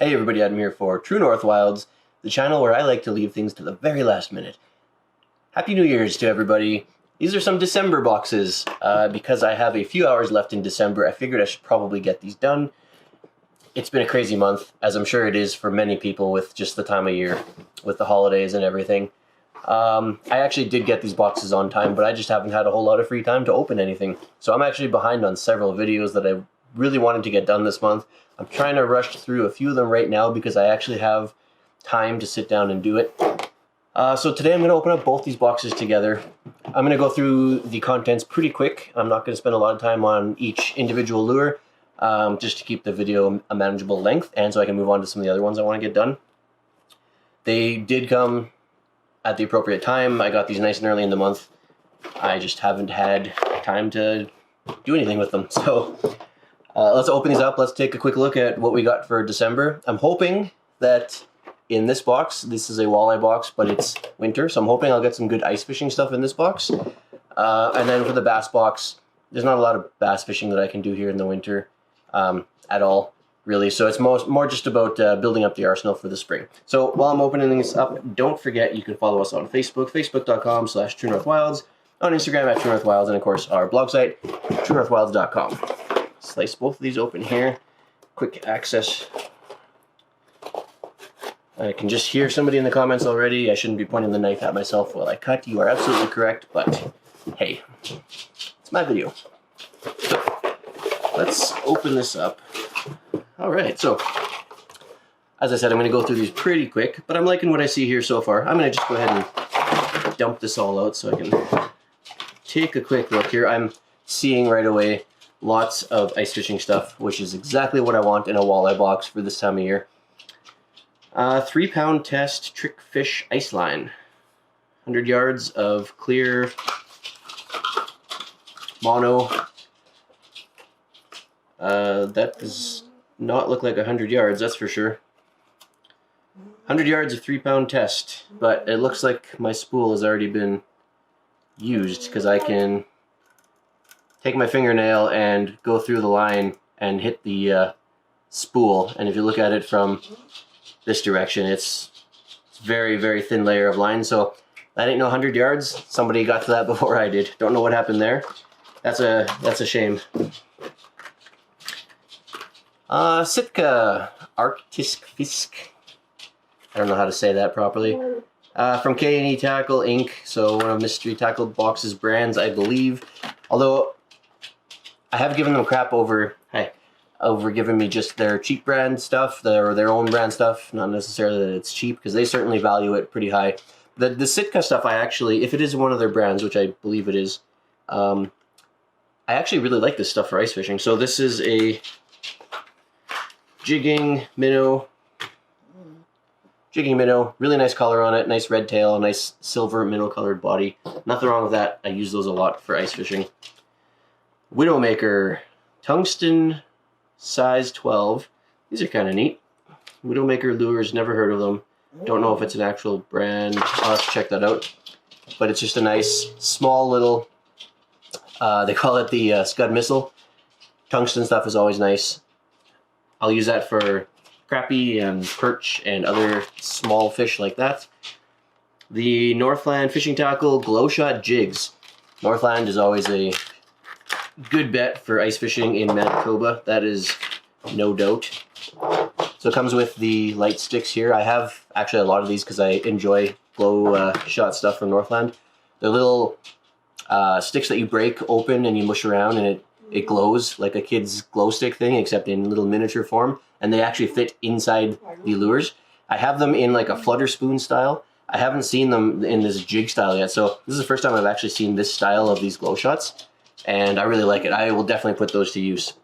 Hey everybody, Adam here for True North Wilds, the channel where I like to leave things to the very last minute. Happy New Year's to everybody. These are some December boxes. Because I have a few hours left in December, I figured I should probably get these done. It's been a crazy month, as I'm sure it is for many people with just the time of year, with the holidays and everything. I actually did get these boxes on time, but I just haven't had a whole lot of free time to open anything. So I'm actually behind on several videos that I really wanted to get done this month. I'm trying to rush through a few of them right now because I actually have time to sit down and do it. So today I'm going to open up both these boxes together. I'm going to go through the contents pretty quick. I'm not going to spend a lot of time on each individual lure, just to keep the video a manageable length, and so I can move on to some of the other ones I want to get done. They did come at the appropriate time. I got these nice and early in the month. I just haven't had time to do anything with them. So let's open these up. Let's take a quick look at what we got for December. I'm hoping that in this box, this is a walleye box, but it's winter, so I'm hoping I'll get some good ice fishing stuff in this box. And then for the bass box, there's not a lot of bass fishing that I can do here in the winter at all, really. So it's more just about building up the arsenal for the spring. So while I'm opening these up, don't forget you can follow us on Facebook, facebook.com/TrueNorthWilds, on Instagram at TrueNorthWilds, and of course our blog site, TrueNorthWilds.com. Slice both of these open here. Quick access. I can just hear somebody in the comments already. I shouldn't be pointing the knife at myself while I cut. You are absolutely correct, but hey, it's my video. So let's open this up. All right, so as I said, I'm going to go through these pretty quick, but I'm liking what I see here so far. I'm going to just go ahead and dump this all out so I can take a quick look here. I'm seeing right away lots of ice fishing stuff, which is exactly what I want in a walleye box for this time of year. 3-pound test trick fish ice line. 100 yards of clear mono. That does not look like 100 yards, that's for sure. 100 yards of 3-pound test, but it looks like my spool has already been used because I can take my fingernail and go through the line and hit the spool, and if you look at it from this direction, it's very, very thin layer of line, so that ain't no 100 yards. Somebody got to that before I did. Don't know what happened there. That's a shame. Sitka Arctisk Fisk. I don't know how to say that properly. From K&E Tackle Inc., so one of Mystery Tackle Box's brands, I believe. Although I have given them crap over giving me just their cheap brand stuff, their own brand stuff. Not necessarily that it's cheap, because they certainly value it pretty high. The Sitka stuff, I actually, if it is one of their brands, which I believe it is, I actually really like this stuff for ice fishing. So this is a jigging minnow, really nice color on it, nice red tail, nice silver minnow colored body. Nothing wrong with that. I use those a lot for ice fishing. Widowmaker, tungsten size 12. These are kind of neat. Widowmaker lures, never heard of them. Don't know if it's an actual brand. I'll have to check that out. But it's just a nice, small little, they call it the Scud missile. Tungsten stuff is always nice. I'll use that for crappie and perch and other small fish like that. The Northland Fishing Tackle Glow Shot Jigs. Northland is always a good bet for ice fishing in Manitoba, that is no doubt. So it comes with the light sticks here. I have actually a lot of these because I enjoy glow shot stuff from Northland. They're little sticks that you break open and you mush around, and it glows like a kid's glow stick thing, except in little miniature form, and they actually fit inside the lures. I have them in like a flutter spoon style. I haven't seen them in this jig style yet, so this is the first time I've actually seen this style of these glow shots, and I really like it. I will definitely put those to use.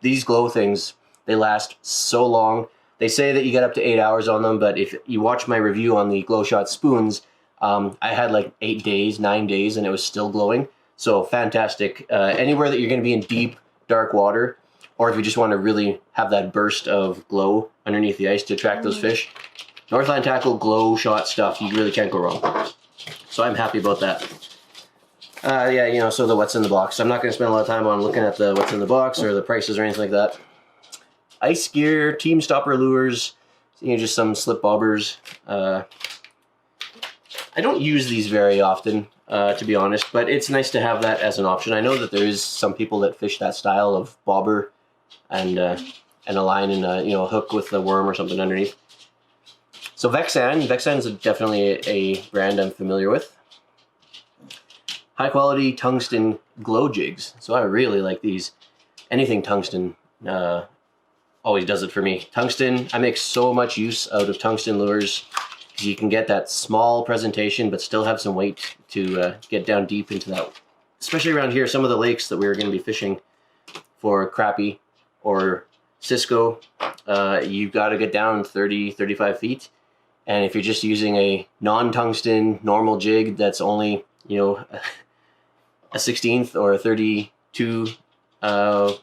These glow things, they last so long. They say that you get up to 8 hours on them, but if you watch my review on the glow shot spoons, I had like 8 days, 9 days, and it was still glowing. So fantastic. Anywhere that you're going to be in deep, dark water, or if you just want to really have that burst of glow underneath the ice to attract those fish, Northland Tackle glow shot stuff, you really can't go wrong. So I'm happy about that. Yeah, you know, so the what's in the box. I'm not going to spend a lot of time on looking at the what's in the box or the prices or anything like that. ice gear, team stopper lures, you know, just some slip bobbers. I don't use these very often, to be honest, but it's nice to have that as an option. I know that there is some people that fish that style of bobber and a line and a hook with a worm or something underneath. So Vexan is definitely a brand I'm familiar with. High quality tungsten glow jigs. So I really like these. Anything tungsten always does it for me. Tungsten, I make so much use out of tungsten lures. You can get that small presentation but still have some weight to get down deep into that. Especially around here, some of the lakes that we were going to be fishing for crappie or Cisco, you've got to get down 30, 35 feet. And if you're just using a non-tungsten normal jig that's only, a 16th or a 32 of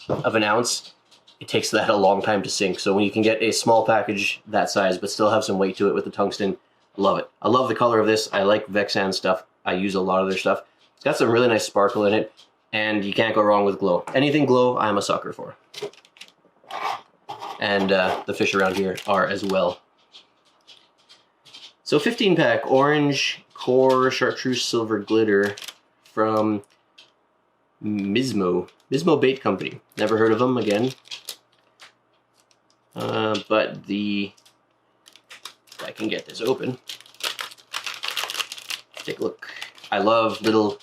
an ounce, it takes that a long time to sink. So when you can get a small package that size but still have some weight to it with the tungsten, I love it. I love the color of this. I like Vexan stuff. I use a lot of their stuff. It's got some really nice sparkle in it, and you can't go wrong with glow. Anything glow, I'm a sucker for. And the fish around here are as well. So 15-pack orange core chartreuse silver glitter from Mismo Bait Company. Never heard of them again. But if I can get this open, take a look. I love little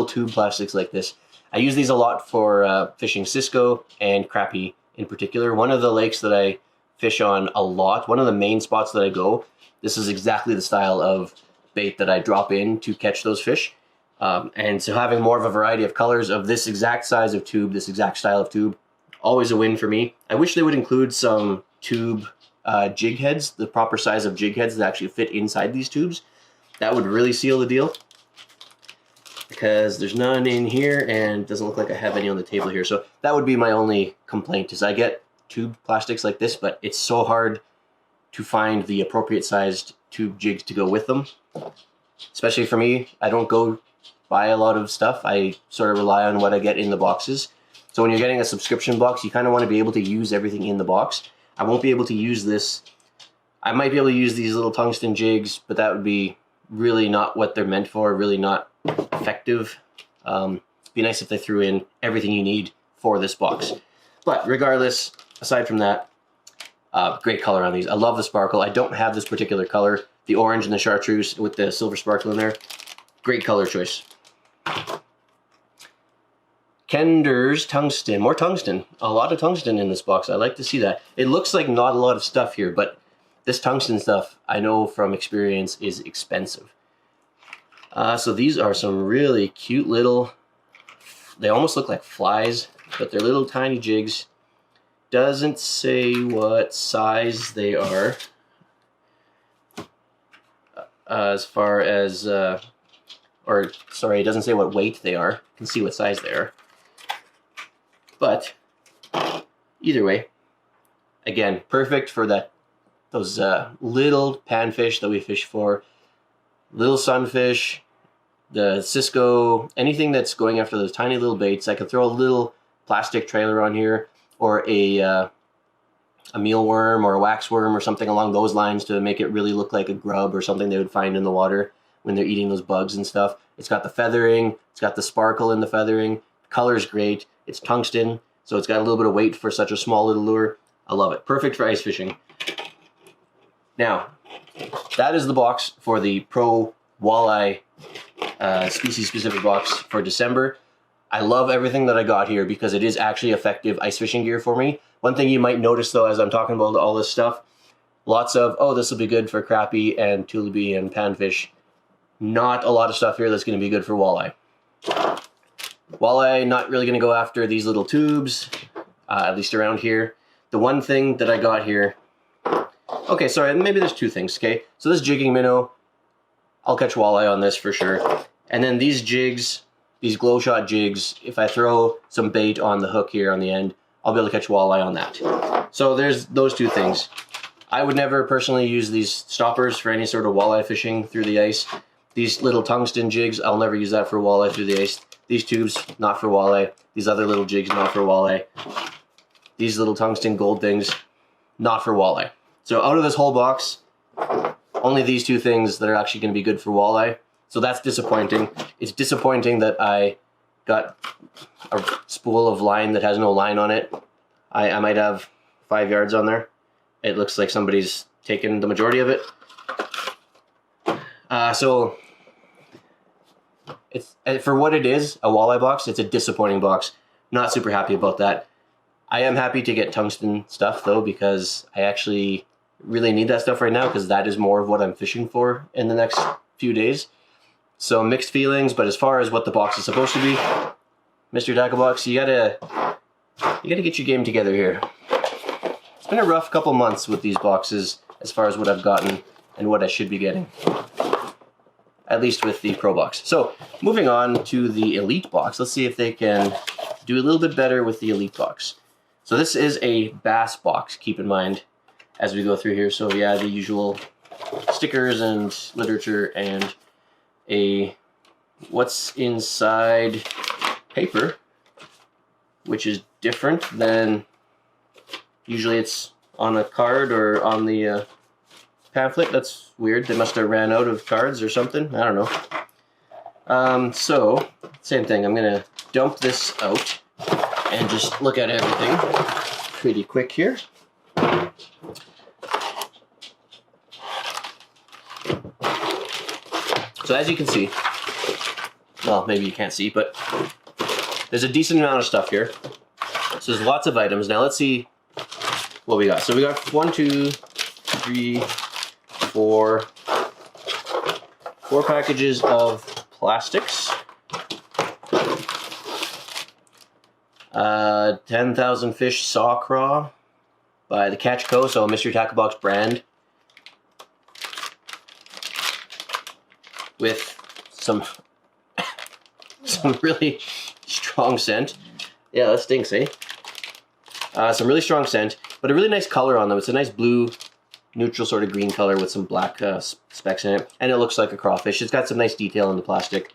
tube plastics like this. I use these a lot for fishing Cisco and crappie in particular. One of the lakes that I fish on a lot, one of the main spots that I go, this is exactly the style of bait that I drop in to catch those fish. And so having more of a variety of colors of this exact size of tube, this exact style of tube, always a win for me. I wish they would include some tube jig heads, the proper size of jig heads that actually fit inside these tubes. That would really seal the deal, because there's none in here and it doesn't look like I have any on the table here. So that would be my only complaint, is I get tube plastics like this, but it's so hard to find the appropriate sized tube jigs to go with them. Especially for me, I don't go buy a lot of stuff. I sort of rely on what I get in the boxes. So when you're getting a subscription box, you kind of want to be able to use everything in the box. I won't be able to use this. I might be able to use these little tungsten jigs, but that would be really not what they're meant for, really not effective. It'd be nice if they threw in everything you need for this box. But regardless, aside from that, great color on these. I love the sparkle. I don't have this particular color, the orange and the chartreuse with the silver sparkle in there. Great color choice. Kender's tungsten, more tungsten. A lot of tungsten in this box. I like to see that. It looks like not a lot of stuff here, but this tungsten stuff, I know from experience, is expensive. So these are some really cute little, they almost look like flies, but they're little tiny jigs. Doesn't say what size they are. As far as, it doesn't say what weight they are. You can see what size they are. But either way, again, perfect for those little panfish that we fish for, little sunfish, the Cisco, anything that's going after those tiny little baits. I could throw a little plastic trailer on here, or a mealworm or a waxworm or something along those lines to make it really look like a grub or something they would find in the water when they're eating those bugs and stuff. It's got the feathering, it's got the sparkle in the feathering, the color's great, it's tungsten, so it's got a little bit of weight for such a small little lure. I love it. Perfect for ice fishing. Now, that is the box for the Pro Walleye species-specific box for December. I love everything that I got here because it is actually effective ice fishing gear for me. One thing you might notice though as I'm talking about all this stuff, lots of, oh, this will be good for crappie and tulipy and panfish. Not a lot of stuff here that's going to be good for walleye. Walleye, not really going to go after these little tubes, at least around here. The one thing that I got here, okay, sorry, maybe there's two things, okay? So this jigging minnow, I'll catch walleye on this for sure. And then these jigs, these glow shot jigs, if I throw some bait on the hook here on the end, I'll be able to catch walleye on that. So there's those two things. I would never personally use these stoppers for any sort of walleye fishing through the ice. These little tungsten jigs, I'll never use that for walleye through the ice. These tubes, not for walleye. These other little jigs, not for walleye. these little tungsten gold things, not for walleye. So out of this whole box, only these two things that are actually going to be good for walleye. So that's disappointing. It's disappointing that I got a spool of line that has no line on it. I might have 5 yards on there. It looks like somebody's taken the majority of it. So it's for what it is, a walleye box. It's a disappointing box. Not super happy about that. I am happy to get tungsten stuff though, because I actually really need that stuff right now, because that is more of what I'm fishing for in the next few days. So mixed feelings, but as far as what the box is supposed to be, Mr. Tackle Box, you gotta get your game together here. It's been a rough couple months with these boxes as far as what I've gotten and what I should be getting. At least with the Pro Box. So moving on to the Elite Box, let's see if they can do a little bit better with the Elite Box. So this is a bass box, keep in mind, as we go through here. So yeah, the usual stickers and literature and a what's inside paper, which is different than usually it's on a card or on the pamphlet. That's weird. They must have ran out of cards or something. I don't know. So same thing. I'm gonna dump this out and just look at everything pretty quick here. So as you can see, well, maybe you can't see, but there's a decent amount of stuff here. So there's lots of items. Now let's see what we got. So we got 1, 2, 3, 4 packages of plastics. 10,000 Fish Saw Craw by the Catch Co., so a Mr. Tackle Box brand, with some really strong scent. Yeah, that stinks, eh? Some really strong scent, but a really nice color on them. It's a nice blue, neutral sort of green color with some black specks in it, and it looks like a crawfish. It's got some nice detail in the plastic,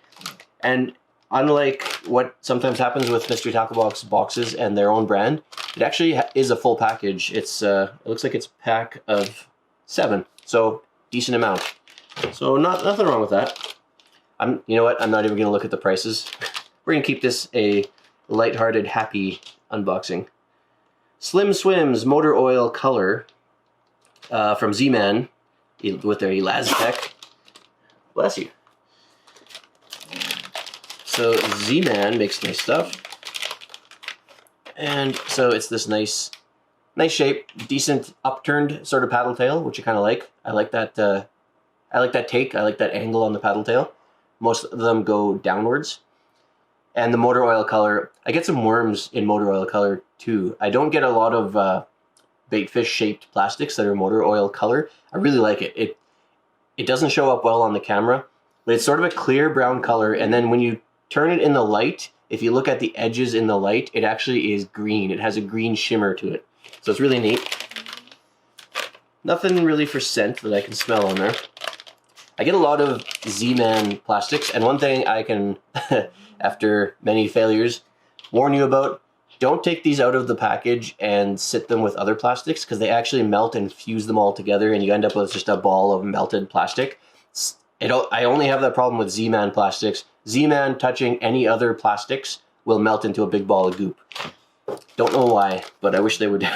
and unlike what sometimes happens with Mr. Tackle Box boxes and their own brand, it actually is a full package. It's it looks like it's a pack of 7, so decent amount. So nothing wrong with that. You know what? I'm not even going to look at the prices. We're going to keep this a lighthearted, happy unboxing. Slim Swims Motor Oil Color from Z-Man with their Elastec. Bless you. So Z-Man makes nice stuff. And so it's this nice shape, decent upturned sort of paddle tail, which you kind of like. I like that take. I like that angle on the paddle tail. Most of them go downwards. And the motor oil color, I get some worms in motor oil color too. I don't get a lot of bait fish shaped plastics that are motor oil color. I really like it. It doesn't show up well on the camera, but it's sort of a clear brown color. And then when you turn it in the light, if you look at the edges in the light, it actually is green. It has a green shimmer to it. So it's really neat. Nothing really for scent that I can smell on there. I get a lot of Z-Man plastics, and one thing I can, after many failures, warn you about, don't take these out of the package and sit them with other plastics, because they actually melt and fuse them all together, and you end up with just a ball of melted plastic. I only have that problem with Z-Man plastics. Z-Man touching any other plastics will melt into a big ball of goop. Don't know why, but I wish they would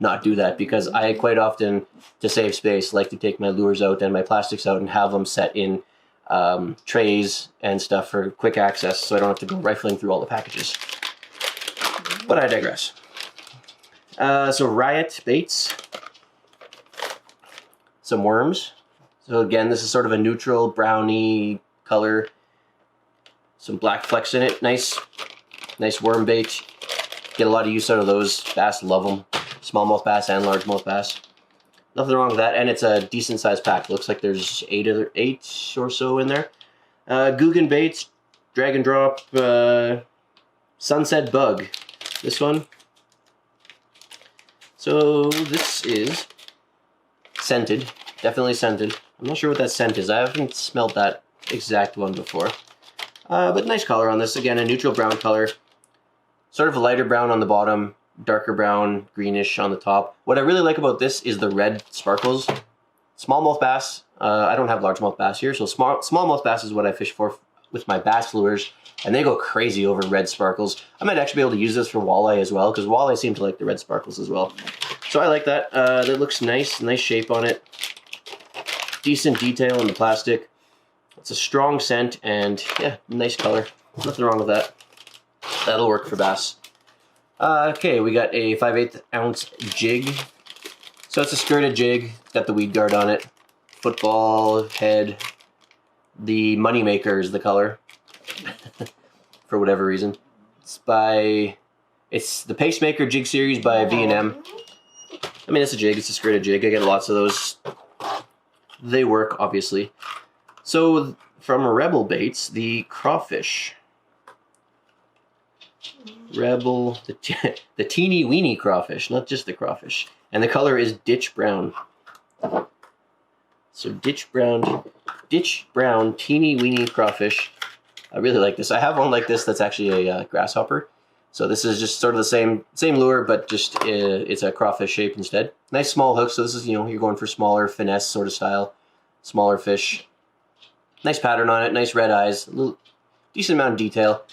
not do that, because I quite often, to save space, like to take my lures out and my plastics out and have them set in trays and stuff for quick access, so I don't have to go rifling through all the packages. But I digress. So Riot baits, some worms. So again, this is sort of a neutral browny color, some black flecks in it. Nice worm bait. Get a lot of use out of those. Bass love them. Smallmouth bass and largemouth bass. Nothing wrong with that, and it's a decent sized pack. Looks like there's 8 or so in there. Guggen baits, drag and drop, Sunset Bug. This one. So this is scented, definitely scented. I'm not sure what that scent is. I haven't smelled that exact one before. But nice color on this. Again, a neutral brown color. Sort of a lighter brown on the bottom, darker brown, greenish on the top. What I really like about this is the red sparkles. Smallmouth bass, I don't have largemouth bass here, so smallmouth bass is what I fish for with my bass lures, and they go crazy over red sparkles. I might actually be able to use this for walleye as well, because walleye seem to like the red sparkles as well. So I like that. That looks nice shape on it. Decent detail in the plastic. It's a strong scent, and yeah, nice color. Nothing wrong with that. That'll work for bass. Okay, we got a 5/8 ounce jig. So it's a skirted jig, got the weed guard on it. Football head. The Moneymaker is the color. For whatever reason. It's the Pacemaker Jig Series by V&M. I mean, it's a jig, it's a skirted jig. I get lots of those. They work, obviously. So, from Rebel Baits, the crawfish. Rebel, the teeny weeny crawfish, not just the crawfish. And the color is ditch brown. So ditch brown teeny weeny crawfish. I really like this. I have one like this that's actually a grasshopper. So this is just sort of the same lure, but just it's a crawfish shape instead. Nice small hook. So this is, you know, you're going for smaller finesse sort of style, smaller fish. Nice pattern on it. Nice red eyes. A little decent amount of detail.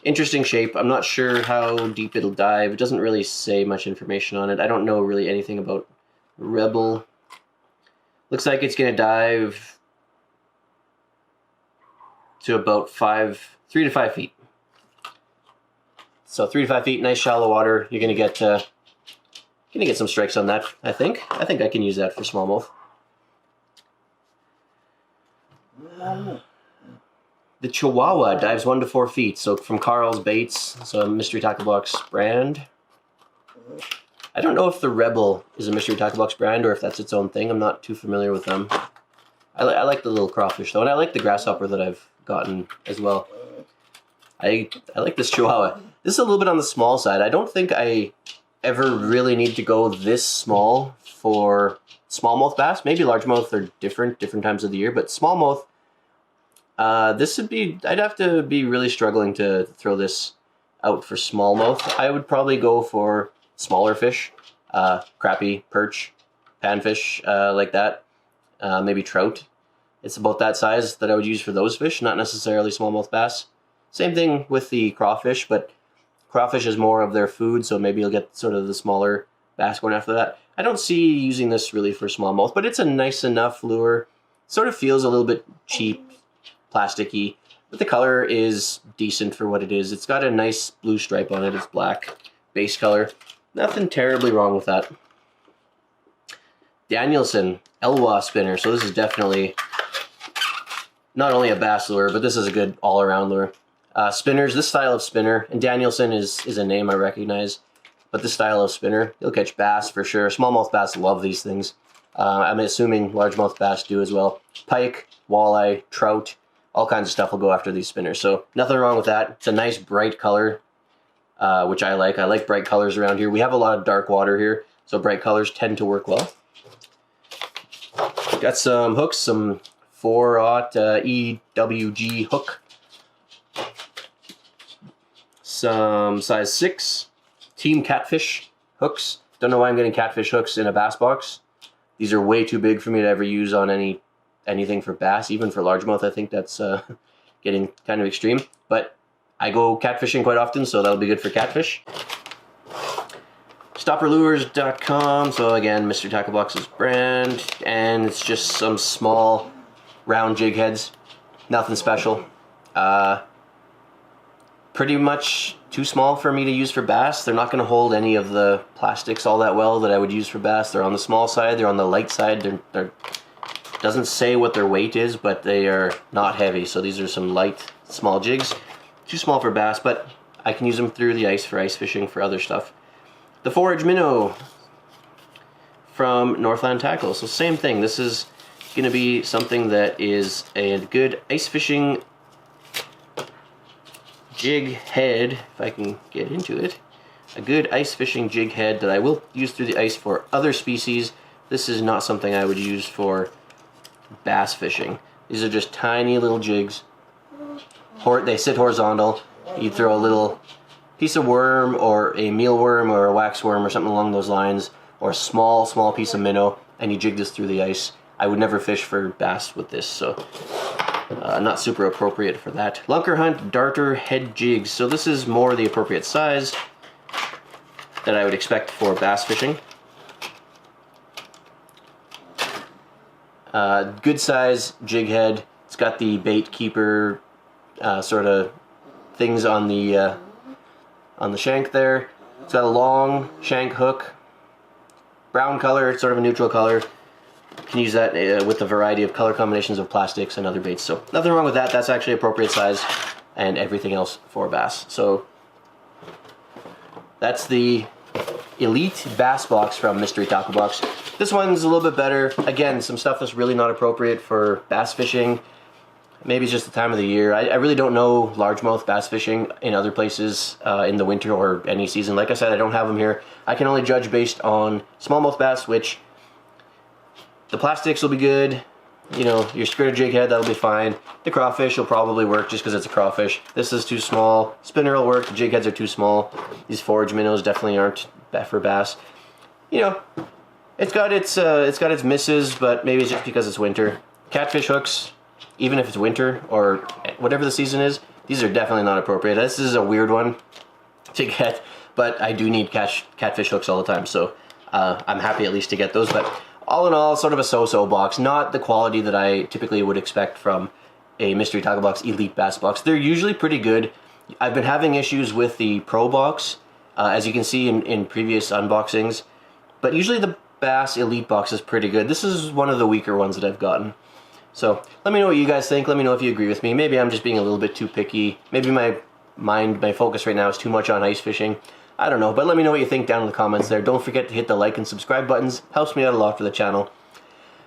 Interesting shape. I'm not sure how deep it'll dive. It doesn't really say much information on it. I don't know really anything about Rebel. Looks like it's going to dive to about 3 to 5 feet. So 3 to 5 feet, nice shallow water. You're going to get some strikes on that. I think I can use that for smallmouth. The Chihuahua dives 1 to 4 feet, so from Carl's Baits, so a Mystery Tackle Box brand. I don't know if the Rebel is a Mystery Tackle Box brand or if that's its own thing. I'm not too familiar with them. I like the little crawfish though, and I like the grasshopper that I've gotten as well. I like this Chihuahua. This is a little bit on the small side. I don't think I ever really need to go this small for smallmouth bass. Maybe largemouth are different times of the year, but smallmouth, this would be, I'd have to be really struggling to throw this out for smallmouth. I would probably go for smaller fish, crappie, perch, panfish, like that, maybe trout. It's about that size that I would use for those fish, not necessarily smallmouth bass. Same thing with the crawfish, but crawfish is more of their food, so maybe you'll get sort of the smaller bass going after that. I don't see using this really for smallmouth, but it's a nice enough lure. Sort of feels a little bit cheap, plasticky, but the color is decent for what it is. It's got a nice blue stripe on it. It's black base color. Nothing terribly wrong with that. Danielson Elwha spinner. So this is definitely not only a bass lure, but this is a good all-around lure. Spinners, this style of spinner, and Danielson is a name I recognize, but this style of spinner, you'll catch bass for sure. Smallmouth bass love these things. I'm assuming largemouth bass do as well. Pike, walleye, trout, all kinds of stuff will go after these spinners. So nothing wrong with that. It's a nice bright color, which I like. I like bright colors around here. We have a lot of dark water here, so bright colors tend to work well. Got some hooks, some 4/0 EWG hook. Some size 6 Team Catfish hooks. Don't know why I'm getting catfish hooks in a bass box. These are way too big for me to ever use on anything for bass, even for largemouth. I think that's getting kind of extreme. But I go catfishing quite often, so that'll be good for catfish. Stopperlures.com. So again, Mystery Tackle Box's brand, and it's just some small round jig heads. Nothing special. Pretty much too small for me to use for bass. They're not going to hold any of the plastics all that well that I would use for bass. They're on the small side. They're on the light side. They're doesn't say what their weight is, but they are not heavy. So these are some light, small jigs. Too small for bass, but I can use them through the ice for ice fishing, for other stuff. The Forage Minnow from Northland Tackle. So same thing. This is going to be something that is a good ice fishing jig head, if I can get into it. A good ice fishing jig head that I will use through the ice for other species. This is not something I would use for bass fishing. These are just tiny little jigs. They sit horizontal. You throw a little piece of worm or a mealworm or a waxworm or something along those lines, or a small piece of minnow, and you jig this through the ice, I would never fish for bass with this, so not super appropriate for that. Lunker Hunt Darter Head Jigs. So this is more the appropriate size that I would expect for bass fishing. Good size jig head. It's got the bait keeper sort of things on the shank there. It's got a long shank hook, brown color, sort of a neutral color. You can use that with a variety of color combinations of plastics and other baits. So nothing wrong with that. That's actually appropriate size, and everything else for bass. So that's the Elite Bass Box from Mystery Tackle Box. This one's a little bit better. Again, some stuff that's really not appropriate for bass fishing. Maybe it's just the time of the year. I really don't know largemouth bass fishing in other places in the winter or any season. Like I said, I don't have them here. I can only judge based on smallmouth bass, which the plastics will be good. You know, your skirted jig head, that'll be fine. The crawfish will probably work just because it's a crawfish. This is too small. Spinner will work. The jig heads are too small. These forage minnows definitely aren't for bass. You know, it's got its misses, but maybe it's just because it's winter. Catfish hooks, even if it's winter or whatever the season is, these are definitely not appropriate. This is a weird one to get, but I do need catfish hooks all the time, so I'm happy at least to get those. But all in all, sort of a so-so box. Not the quality that I typically would expect from a Mystery Tackle Box Elite Bass Box. They're usually pretty good. I've been having issues with the Pro Box, as you can see in previous unboxings, but usually the Bass Elite Box is pretty good. This is one of the weaker ones that I've gotten. So let me know what you guys think. Let me know if you agree with me. Maybe I'm just being a little bit too picky. Maybe my focus right now is too much on ice fishing. I don't know, but let me know what you think down in the comments there. Don't forget to hit the like and subscribe buttons. Helps me out a lot for the channel.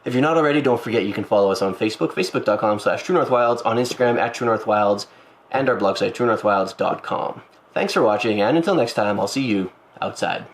If you're not already, don't forget you can follow us on Facebook, facebook.com/TrueNorthWilds, on Instagram @TrueNorthWilds, and our blog site, TrueNorthWilds.com. Thanks for watching, and until next time, I'll see you outside.